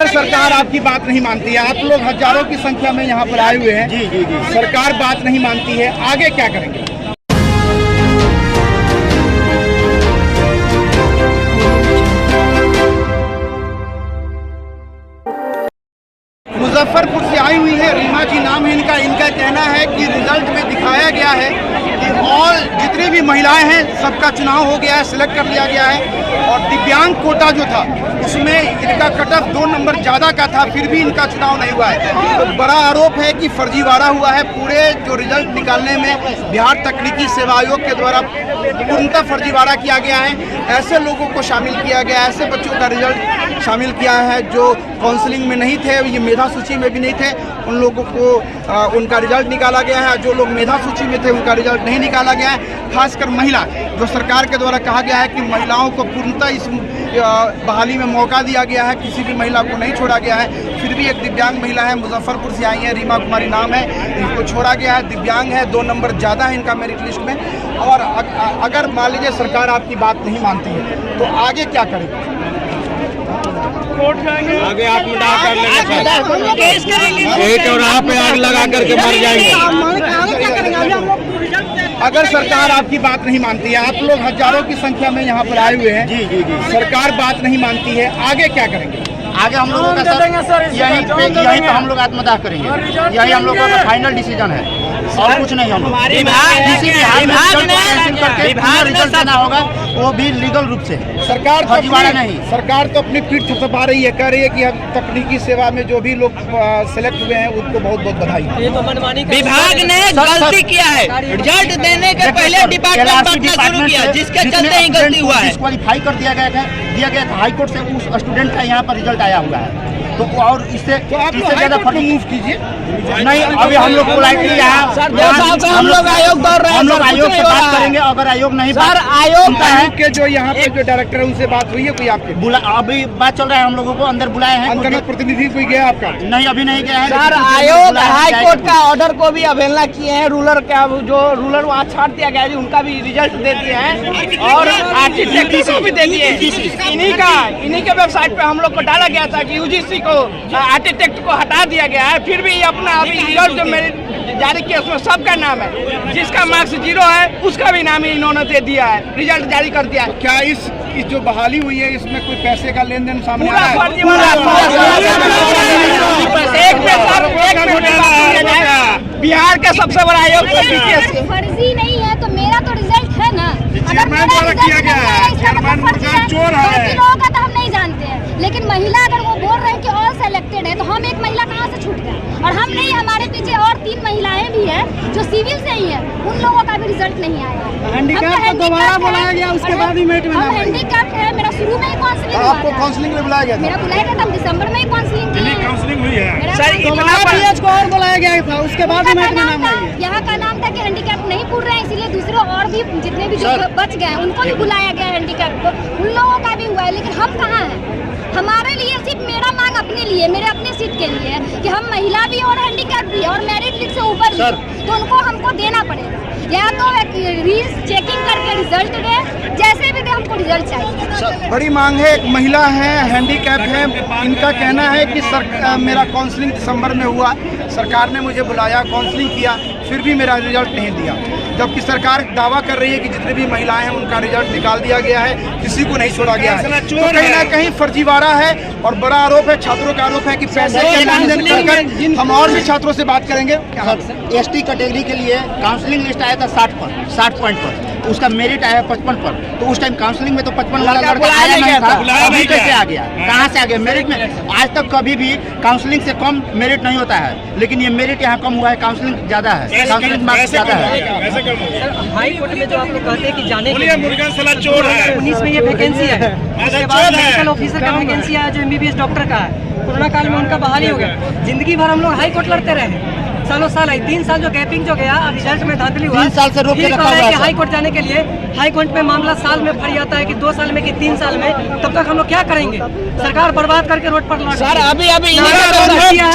अगर सरकार आपकी बात नहीं मानती है, आप लोग हजारों की संख्या में यहाँ पर आए हुए हैं, जी, सरकार बात नहीं मानती है, आगे क्या करेंगे? मुजफ्फरपुर से आई हुई है, रीमा जी नाम है इनका। इनका कहना है कि रिजल्ट में दिखाया गया है कि ऑल जितनी भी महिलाएं हैं सबका चुनाव हो गया है, सिलेक्ट कर लिया गया है। और दिव्यांग कोटा जो था उसमें इनका कट ऑफ 2 नंबर ज़्यादा का था, फिर भी इनका चुनाव नहीं हुआ है। तो बड़ा आरोप है कि फर्जीवाड़ा हुआ है। पूरे जो रिजल्ट निकालने में बिहार तकनीकी सेवा आयोग के द्वारा पूर्णतः फर्जीवाड़ा किया गया है। ऐसे लोगों को शामिल किया गया, ऐसे बच्चों का रिजल्ट शामिल किया है जो काउंसलिंग में नहीं थे, ये मेधा सूची में भी नहीं थे, उन लोगों को उनका रिजल्ट निकाला गया है। जो लोग मेधा सूची में थे उनका रिजल्ट नहीं निकाला गया है। खासकर महिला, जो सरकार के द्वारा कहा गया है कि महिलाओं को पूर्णतः इस बहाली में मौका दिया गया है, किसी भी महिला को नहीं छोड़ा गया है। फिर भी एक दिव्यांग महिला है, मुजफ्फरपुर से आई है, रीमा कुमारी नाम है, इनको छोड़ा गया है। दिव्यांग है, 2 नंबर ज़्यादा है इनका मेरिट लिस्ट में। और अगर मान लीजिए सरकार आपकी बात नहीं मानती है तो आगे क्या करेगी? आगे आत्मदाह कर लेंगे, एक चौराहा पे आग लगा करके मर जाएंगे। अगर सरकार आपकी बात नहीं मानती है, आप लोग हजारों की संख्या में यहाँ पर आए हुए हैं, जी, सरकार बात नहीं मानती है, आगे क्या करेंगे? आगे हम लोगों का यही पे हम लोग आत्मदाह करेंगे। यही हम लोगों का फाइनल डिसीजन है और कुछ नहीं। हम लोग रिजल्ट देना होगा, वो भी लीगल रूप से। सरकार तो अपनी पीठ थपथपा रही है, कह रही है कि हम तकनीकी सेवा में जो भी लोग सिलेक्ट हुए हैं उनको बहुत बहुत बधाई। ये तो मनमानी विभाग ने गलती किया है, रिजल्ट देने के पहले डिपार्टमेंट बांटना शुरू किया, जिसके चलते ही गलती हुआ है। डिस्क्वालीफाई कर दिया गया था हाई कोर्ट से, उस स्टूडेंट का यहाँ पर रिजल्ट आया हुआ है। तो और इससे ज़्यादा मूव कीजिए। नहीं, अभी हम लोग पोलाइटली हम लोग आयोग दौड़ रहे हैं, हम लोग आयोग से बात करेंगे। अगर आयोग नहीं, सर आयोग के जो यहाँ पे जो डायरेक्टर है उनसे बात हुई है कोई आपके? अभी बात चल रहा है, हम लोगों को अंदर बुलाए हैं। अंतर्गत प्रतिनिधि कोई गया आपका? नहीं, अभी नहीं गया है। सर आयोग हाई कोर्ट का ऑर्डर को भी अवहेलना किए हैं। रूलर का जो रूलर वहाँ छाट दिया गया है, उनका भी रिजल्ट दे दिए हैं और आर्किटेक्ट को भी दे दिए। इन्हीं के वेबसाइट पे हम लोग को डाला गया था कि यूजीसी को आर्किटेक्ट को हटा दिया गया है। फिर भी अपना अभी रिजल्ट जो मेरे जारी किया उसमें सबका नाम है, जिसका मार्क्स 0 है उसका भी नाम ही इन्होंने दे दिया है, रिजल्ट जारी कर दिया है। तो क्या इस जो बहाली हुई है इसमें कोई पैसे का लेन देन सामने आया है? बिहार का सबसे बड़ा आयोग फर्जी नहीं है तो मेरा तो रिजल्ट है ना, चेयरमैन द्वारा किया गया है, चेयरमैन चोर है। होगा तो हम नहीं जानते हैं, लेकिन महिला अगर वो बोल रहे हैं कि ऑल सेलेक्टेड है तो हम एक महिला कहाँ से छूट गए? और हम नहीं, हमारे पीछे और 3 महिलाएं भी हैं जो सिविल से ही है, उन लोगों का भी रिजल्ट नहीं आया। हैंडीकैप को दोबारा बुलाया गया, उसके बाद ही मेरिट में नाम आया। हैंडीकैप है, मेरा शुरू में ही काउंसलिंग हुआ था। आपको काउंसलिंग में बुलाया गया था? मेरा बुलाया गया था, दिसंबर में ही काउंसलिंग की काउंसलिंग हुई है। सर को और बुलाया गया था, उसके बाद ही मेरिट में नाम आया। यहाँ का नाम था कि हैंडीकैप नहीं पूर रहे हैं, इसीलिए दूसरे और भी जितने भी जो बच गए उनको भी बुलाया गया हैंडीकैप को, उन लोगों का भी हुआ है। लेकिन हम कहाँ हैं? हमारे लिए सिर्फ मेरा मांग अपने लिए, मेरे अपने सीट के लिए है कि हम महिला भी और हैंडीकैप भी और मेरिट लिस्ट से ऊपर भी, तो उनको हमको देना पड़ेगा। या तो चेकिंग करके रिजल्ट दे, जैसे भी दे, हमको रिजल्ट चाहिए। बड़ी मांग है। एक महिला है, हैंडीकैप है, इनका कहना है कि मेरा काउंसलिंग दिसंबर में हुआ, सरकार ने मुझे बुलाया, काउंसलिंग किया, फिर भी मेरा रिजल्ट नहीं दिया। जबकि सरकार दावा कर रही है कि जितने भी महिलाएं हैं उनका रिजल्ट निकाल दिया गया है, किसी को नहीं छोड़ा गया है। तो कहीं ना कहीं फर्जीवाड़ा है और बड़ा आरोप है, छात्रों का आरोप है कि पैसे के लेन देन कर। हम और भी छात्रों से बात करेंगे। ST कैटेगरी के लिए काउंसलिंग लिस्ट आया था 60 पॉइंट पर, उसका मेरिट आया 55 पर। तो उस टाइम काउंसलिंग में तो 55 वाला लड़का आया नहीं था, अभी कैसे आ गया? कहाँ से आ गया? मेरिट में आज तक कभी भी काउंसलिंग से कम मेरिट नहीं होता है, लेकिन ये मेरिट यहाँ कम हुआ है, काउंसलिंग ज्यादा है, काउंसलिंग मार्क्स ज्यादा है। हाई कोर्ट में जो आप लोग कहते हैं कि जाने के लिए 19 में ये वैकेंसी है, उसके बाद मेडिकल ऑफिसर का वैकेंसी है जो MBBS डॉक्टर का है। कोरोना काल में उनका बहाली हो गया। जिंदगी भर हम लोग हाई कोर्ट लड़ते रहे, सालों साल आई। 3 साल जो गैपिंग जो गया, अब रिजल्ट में धांधली हुआ। 3 साल से रोक के रखा हुआ है। हाई कोर्ट जाने के लिए हाई कोर्ट में मामला साल में फट जाता है कि 2 साल में कि 3 साल में, तब तक हम लोग क्या करेंगे? सरकार बर्बाद करके रोड पर सर अभी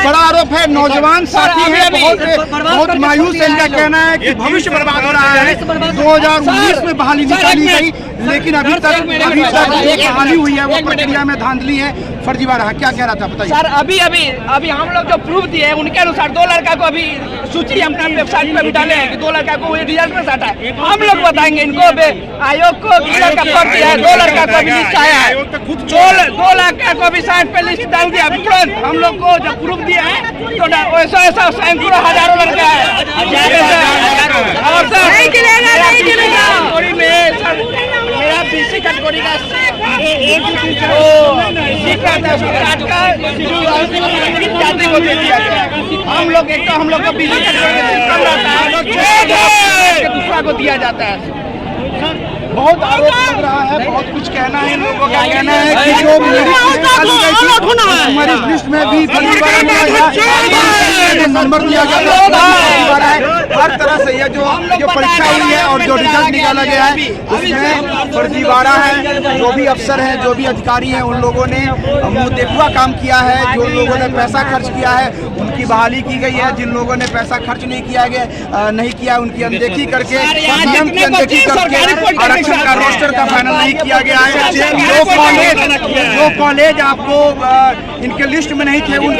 बड़ा आरोप है, नौजवान साथी है, बहुत मायूस है। इनका कहना है कि भविष्य बर्बाद हो रहा है। 2019 में बहाली निकाली गई, लेकिन अभी तक जो बहाली हुई है वो प्रक्रिया में धांधली है। फर्जीवाड़ा है, क्या कह रहा था बताइए। सर अभी हम लोग जो प्रूफ दिए उनके अनुसार 2 लड़का को अभी सूची हम अपना वेबसाइट पे भी डाले हैं कि 2 लड़का को रिजल्ट में साटा है। हम लोग बताएंगे इनको आयोग को 2 लड़का फर्क दिया है, 2 लड़का को भी लिस्ट आया है, 2 लड़का को भी साइड पे लिस्ट डाल दिया तुरंत। हम लोग को जब प्रूफ दिया है तो ऐसा सैकड़ों हजारों लड़का है। और सर नहीं में सर मेरा बीसी कैटेगरी का जाति को दे दिया गया। हम लोग का बीसी कैटेगरी कम रहता है, दूसरा को दिया जाता है। बहुत आरोप लग रहा है, बहुत कुछ कहना है, इन लोगों का कहना है कि जो हमारी लिस्ट में भी फर्जीवाड़ा नंबर दिया गया है, हर तरह से ये जो परीक्षा हुई है और जो रिजल्ट निकाला गया है उसमें फर्जीवाड़ा है। जो भी अफसर हैं, जो भी अधिकारी हैं, उन लोगों ने मुंह देखुआ काम किया है। जो लोगों ने पैसा खर्च किया है उनकी बहाली की गई है, जिन लोगों ने पैसा खर्च नहीं किया उनकी अनदेखी करके, नियम की अनदेखी करके आरक्षण का रोस्टर का फाइनल नहीं किया गया है। जो कॉलेज आपको इनके लिस्ट में नहीं थे, उन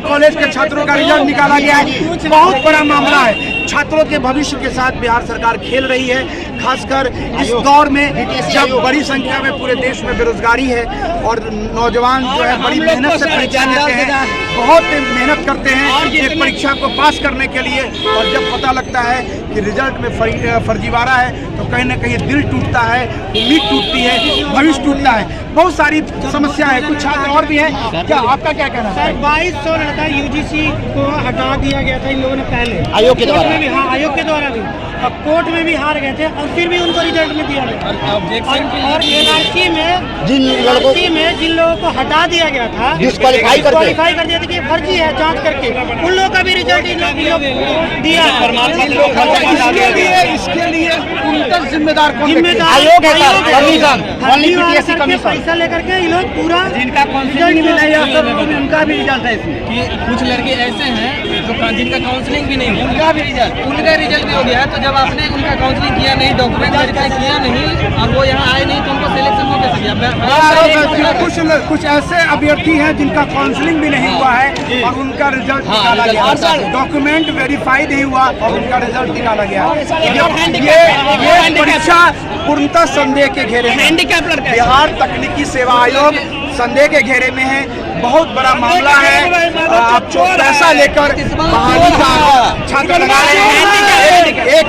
कॉलेज के छात्रों का रिजल्ट निकाला गया है। बहुत बड़ा मामला है। छात्रों के भविष्य के साथ बिहार सरकार खेल रही है, खासकर इस दौर में जब बड़ी संख्या में पूरे देश में बेरोजगारी है और नौजवान जो है बड़ी मेहनत से परीक्षा देते हैं, बहुत मेहनत करते हैं एक परीक्षा को पास करने के लिए, और जब पता लगता है कि रिजल्ट में फर्जीवाड़ा है तो कहीं ना कहीं दिल टूटता है, उम्मीद टूटती है, भविष्य टूटता है। बहुत सारी समस्या है। कुछ छात्र और भी हैं, क्या आपका क्या कहना है? 2200 लड़का यूजीसी को हटा दिया गया था इन लोगों ने पहले, आयोग के द्वारा। हाँ, आयोग के द्वारा भी, अब कोर्ट में भी हार गए थे और फिर भी उनको रिजल्ट में दिया गया। और एनआरसी में जिन लोगों को हटा दिया गया था, डिस्क्वालीफाई कर दिया था कि फर्जी है, जांच करके उन लोगों का भी रिजल्ट दिया है। इसके लिए जिम्मेदार आयोग है, पैसा लेकर के ये लोग पूरा जिनका काउंसलिंग भी नहीं है उनका भी रिजल्ट है इसमें। कि कुछ लड़के ऐसे हैं जो जिनका काउंसलिंग भी नहीं, उनका रिजल्ट भी हो गया है। तो जब आपने उनका काउंसलिंग किया नहीं, डॉक्यूमेंट वेरीफाई किया नहीं और वो यहाँ आए नहीं, तो उनको सिलेक्शन हो कैसे किया? कुछ ऐसे अभ्यर्थी हैं जिनका काउंसलिंग भी नहीं हुआ है और उनका रिजल्ट निकाला गया, डॉक्यूमेंट वेरीफाई नहीं हुआ और उनका रिजल्ट निकाला गया। ये परीक्षा पूर्णतः संदेह के घेरे में, बिहार तकनीकी सेवा आयोग संदेह के घेरे में है। बहुत बड़ा मामला है। आप जो पैसा लेकर बहाली का छात्र लगा रहे हैं। एक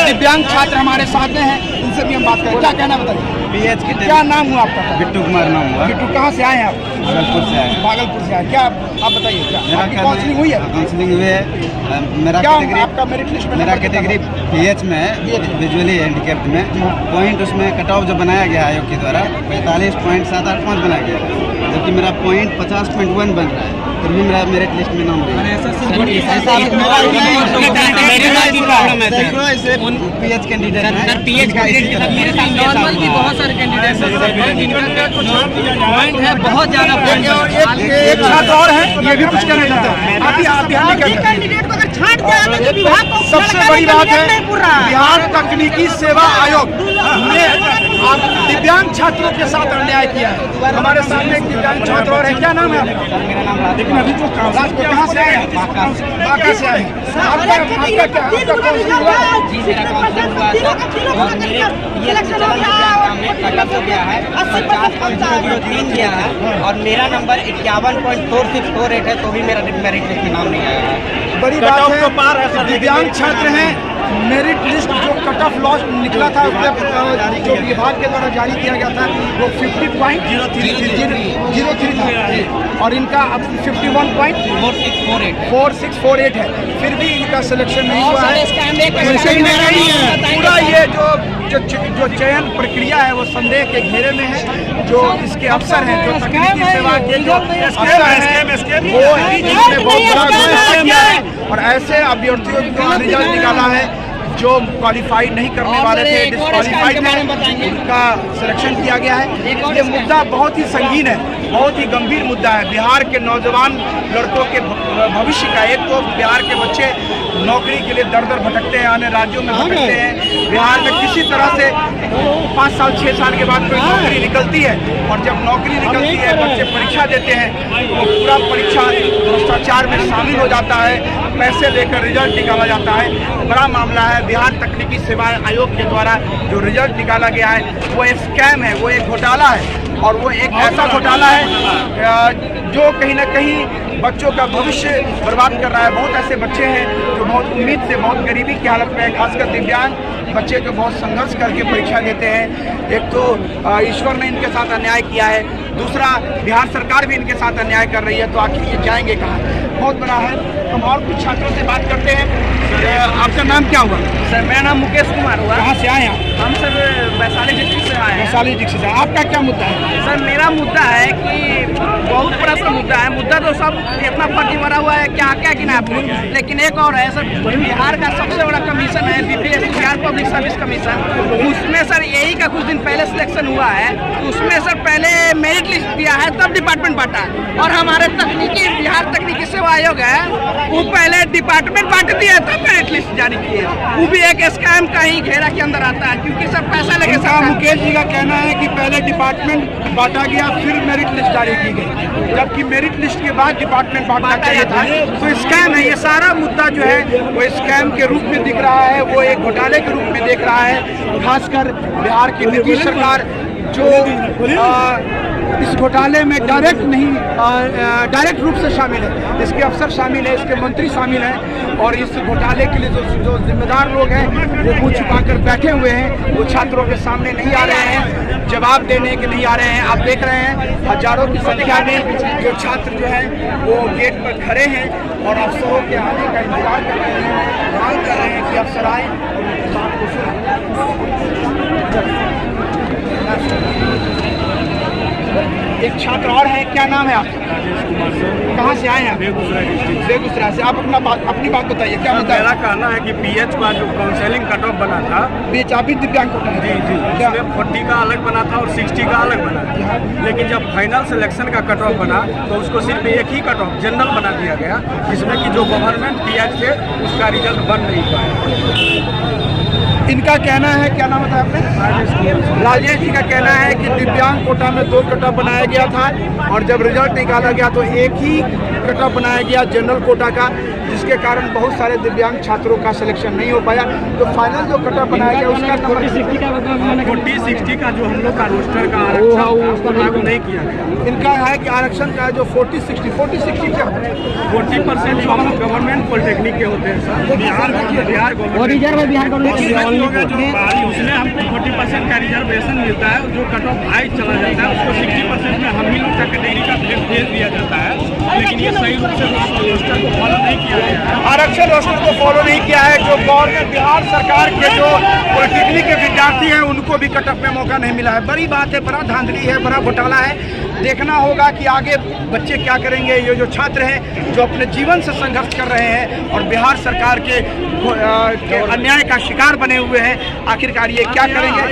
दिव्यांग छात्र हमारे साथ में हैं, उनसे भी हम बात करें। क्या कहना बताइए? क्या नाम हुआ आपका? बिट्टू कुमार नाम हुआ। बिट्टू, कहाँ से आए हैं आप? भागलपुर से आए। भागलपुर से आए। क्या आप बताइए, क्या आपकी काउंसलिंग हुई है? काउंसलिंग हुई है। मेरा आपका मेरिट लिस्ट में मेरा कैटेगरी PH में है, विजुअली हैंडीकैप्ड में। पॉइंट उसमें कट ऑफ जो बनाया गया आयोग के द्वारा 45.785 बनाया गया, जबकि मेरा पॉइंट 50.1 बन रहा है, फिर भी मेरा मेरिट लिस्ट में नाम नहीं है। PH कैंडिडेट नॉर्मल भी बहुत सारे कैंडिडेट पॉइंट है बहुत ज्यादा। एक छात्र और है, ये भी कुछ कहना चाहते हैं। कैंडिडेट को अगर छाट दिया तो विभाग को सबसे बड़ी बात है, बिहार तकनीकी सेवा आयोग ने दिव्यांग छात्रों के साथ अन्याय किया है। हमारे सामने एक दिव्यांग छात्र और है। क्या नाम है आपका? लेकिन अभी तो कहाँ से आए? बांका से आए। और मेरा नंबर 51.4648 है, तो भी मेरा मेरिट लिस्ट में नाम नहीं आया है। बड़ी बात है, दिव्यांग छात्र हैं। मेरिट लिस्ट जो कट ऑफ लॉस निकला था, जो विभाग के द्वारा जारी किया गया था, वो 50.03 था और इनका अब 51.4648 है। फिर भी इनका सिलेक्शन नहीं हुआ है। पूरा ये जो चयन प्रक्रिया है वो संदेह के घेरे में है। जो इसके अफसर हैं, जो तकनीकी सेवा के जो अफसर हैं, वो इन्होंने बहुत बड़ा धोखा किया है और ऐसे अभ्यर्थियों का रिजल्ट निकाला है। जो क्वालिफाई नहीं करने वाले थे, डिस्क्वालीफाइड थे, उनका सिलेक्शन किया गया है। ये मुद्दा बहुत ही संगीन है, बहुत ही गंभीर मुद्दा है। बिहार के नौजवान लड़कों के भविष्य का, एक तो बिहार के बच्चे नौकरी के लिए दर दर भटकते हैं, अन्य राज्यों में भटकते हैं। बिहार में किसी तरह से 5 साल 6 साल के बाद कोई नौकरी निकलती है, और जब नौकरी निकलती है बच्चे परीक्षा देते हैं तो पूरा परीक्षा भ्रष्टाचार में शामिल हो जाता है, पैसे लेकर रिजल्ट निकाला जाता है। बड़ा मामला है। बिहार तकनीकी सेवाएं आयोग के द्वारा जो रिजल्ट निकाला गया है वो एक स्कैम है, वो एक घोटाला है, और वो एक ऐसा घोटाला है जो कहीं ना कहीं बच्चों का भविष्य बर्बाद कर रहा है। बहुत ऐसे बच्चे हैं जो बहुत उम्मीद से, बहुत गरीबी की हालत में है, खासकर दिव्यांग बच्चे जो बहुत संघर्ष करके परीक्षा देते हैं। एक तो ईश्वर ने इनके साथ अन्याय किया है, दूसरा बिहार सरकार भी इनके साथ अन्याय कर रही है, तो आखिर ये जाएंगे कहाँ? बहुत बड़ा है। हम और कुछ छात्रों से बात करते हैं। आपका नाम क्या हुआ? सर मेरा नाम मुकेश कुमार हुआ। कहाँ से आए आप? हम सर वैशाली डिस्ट्रिक्ट से आए हैं। वैशाली डिस्ट्रिक्ट से। आपका क्या मुद्दा है? सर मेरा मुद्दा है कि बहुत बड़ा सा मुद्दा है। मुद्दा तो सब इतना फर्जी भरा हुआ है, क्या क्या कि ना, लेकिन एक और है सर, बिहार का सबसे बड़ा कमीशन है BPSC, Bihar public service commission. उसमें सर यही का कुछ दिन पहले सिलेक्शन हुआ है, उसमें सर पहले मेरिट लिस्ट दिया है, तब डिपार्टमेंट बांटा। और हमारे तकनीकी, बिहार तकनीकी सेवा आयोग है, वो पहले डिपार्टमेंट बांट दिया है, तब मेरिट लिस्ट जारी किए। वो भी एक स्कैम का ही घेरा के अंदर आता है, क्योंकि सर पैसा लेके मुकेश जी का कहना है कि पहले डिपार्टमेंट बांटा गया, फिर मेरिट लिस्ट जारी की गई, जबकि मेरिट लिस्ट के बाद डिपार्टमेंट बांटना चाहिए था। तो स्कैम है, ये सारा मुद्दा जो है वो स्कैम के रूप में दिख रहा है, वो एक घोटाले के रूप में देख रहा है। खासकर बिहार की नीतीश सरकार जो इस घोटाले में डायरेक्ट रूप से शामिल है, इसके अफसर शामिल है, इसके मंत्री शामिल हैं, और इस घोटाले के लिए जो जिम्मेदार लोग हैं वो मुँह छुपाकर बैठे हुए हैं, वो छात्रों के सामने नहीं आ रहे हैं, जवाब देने के नहीं आ रहे हैं। आप देख रहे हैं हजारों की संख्या में जो छात्र जो है वो गेट पर खड़े हैं और अफसरों के आने का इंतजार कर रहे हैं, मांग कर रहे हैं कि अफसर आए और उनकी बात को सुनें। एक छात्र और है, क्या नाम है आपका? कहाँ से आए हैं? बेगूसराय से। आप अपनी बात बताइए, क्या होता है? मेरा कहना है कि PH का जो काउंसलिंग कट ऑफ बना था, बीच आप भी दिव्यांग कोटा है? जी, उसमें 40 का अलग बना था और 60 का अलग बना था, लेकिन जब फाइनल सिलेक्शन का कट ऑफ बना तो उसको सिर्फ एक ही कट ऑफ जनरल बना दिया गया, जिसमें कि जो गवर्नमेंट PH थे उसका रिजल्ट बन नहीं पाया। इनका कहना है, क्या नाम बताया आपने? राजेश जी का कहना है कि दिव्यांग कोटा में 2 कट ऑफ बनाया गया था, और जब रिजल्ट निकाला गया तो एक ही कट ऑफ बनाया गया जनरल कोटा का, जिसके कारण बहुत सारे दिव्यांग छात्रों का सिलेक्शन नहीं हो पाया। तो फाइनल जो कट ऑफ बनाया गया उसका 40-60 का जो हम लोग का रोस्टर का आरक्षण उसको लागू नहीं किया गया। इनका है कि आरक्षण का जो 40-60 क्या होता है? 40% जो हम गवर्नमेंट पॉलिटेक्निक के होते हैं सर, बिहार उसमें हमको 40% का रिजर्वेशन मिलता है, जो कट ऑफ हाई चला जाता है उसको 60% में हम ही लोग कैटेगरी का भेज दिया जाता है, लेकिन ये सही रूप से रोस्टर को फॉलो नहीं किया गया है। आरक्षण रोस्टर को फॉलो नहीं किया है। जो गवर्नमेंट बिहार सरकार के जो पॉलिटेक्निक के विद्यार्थी हैं उनको भी कट ऑफ में मौका नहीं मिला है। बड़ी बात है, बड़ा धांधली है, बड़ा घोटाला है। देखना होगा कि आगे बच्चे क्या करेंगे। ये जो छात्र हैं जो अपने जीवन से संघर्ष कर रहे हैं और बिहार सरकार के अन्याय का शिकार बने हुए हैं, आखिरकार ये क्या करेंगे,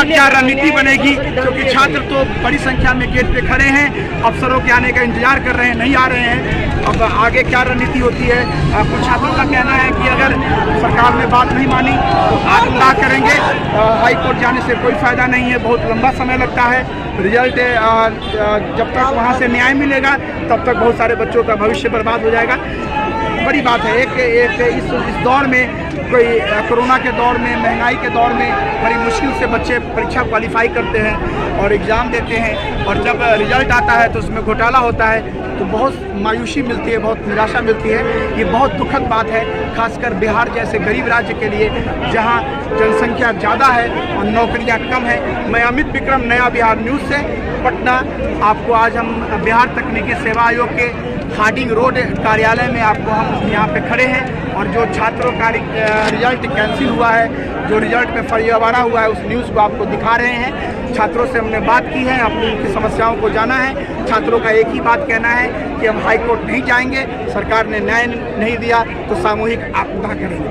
क्या रणनीति बनेगी? क्योंकि छात्र तो बड़ी संख्या में गेट पे खड़े हैं, अफसरों के आने का इंतजार कर रहे हैं, नहीं आ रहे हैं। अब आगे क्या रणनीति होती है? कुछ छात्रों का कहना है कि अगर सरकार ने बात नहीं मानी तो आत्मदाह करेंगे। हाई कोर्ट जाने से कोई फायदा नहीं है, बहुत लंबा समय लगता है। रिजल्ट जब तक वहाँ से न्याय मिलेगा तब तक बहुत सारे बच्चों का भविष्य बर्बाद हो जाएगा। बड़ी बात है एक इस दौर में, कोई कोरोना के दौर में, महंगाई के दौर में बड़ी मुश्किल से बच्चे परीक्षा क्वालिफाई करते हैं और एग्ज़ाम देते हैं, और जब रिजल्ट आता है तो उसमें घोटाला होता है तो बहुत मायूसी मिलती है, बहुत निराशा मिलती है। ये बहुत दुखद बात है, खासकर बिहार जैसे गरीब राज्य के लिए जहां जनसंख्या ज़्यादा है और नौकरियां कम है। मैं अमित विक्रम, नया बिहार न्यूज़ से पटना। आपको आज हम बिहार तकनीकी सेवा आयोग के हार्डिंग रोड कार्यालय में आपको हम यहाँ पे खड़े हैं, और जो छात्रों का रिजल्ट कैंसिल हुआ है, जो रिजल्ट में फर्जीवाड़ा हुआ है, उस न्यूज़ को आपको दिखा रहे हैं। छात्रों से हमने बात की है, अपनी उनकी समस्याओं को जाना है। छात्रों का एक ही बात कहना है कि हम हाई कोर्ट नहीं जाएंगे, सरकार ने न्याय नहीं दिया तो सामूहिक आत्मदाह करेंगे।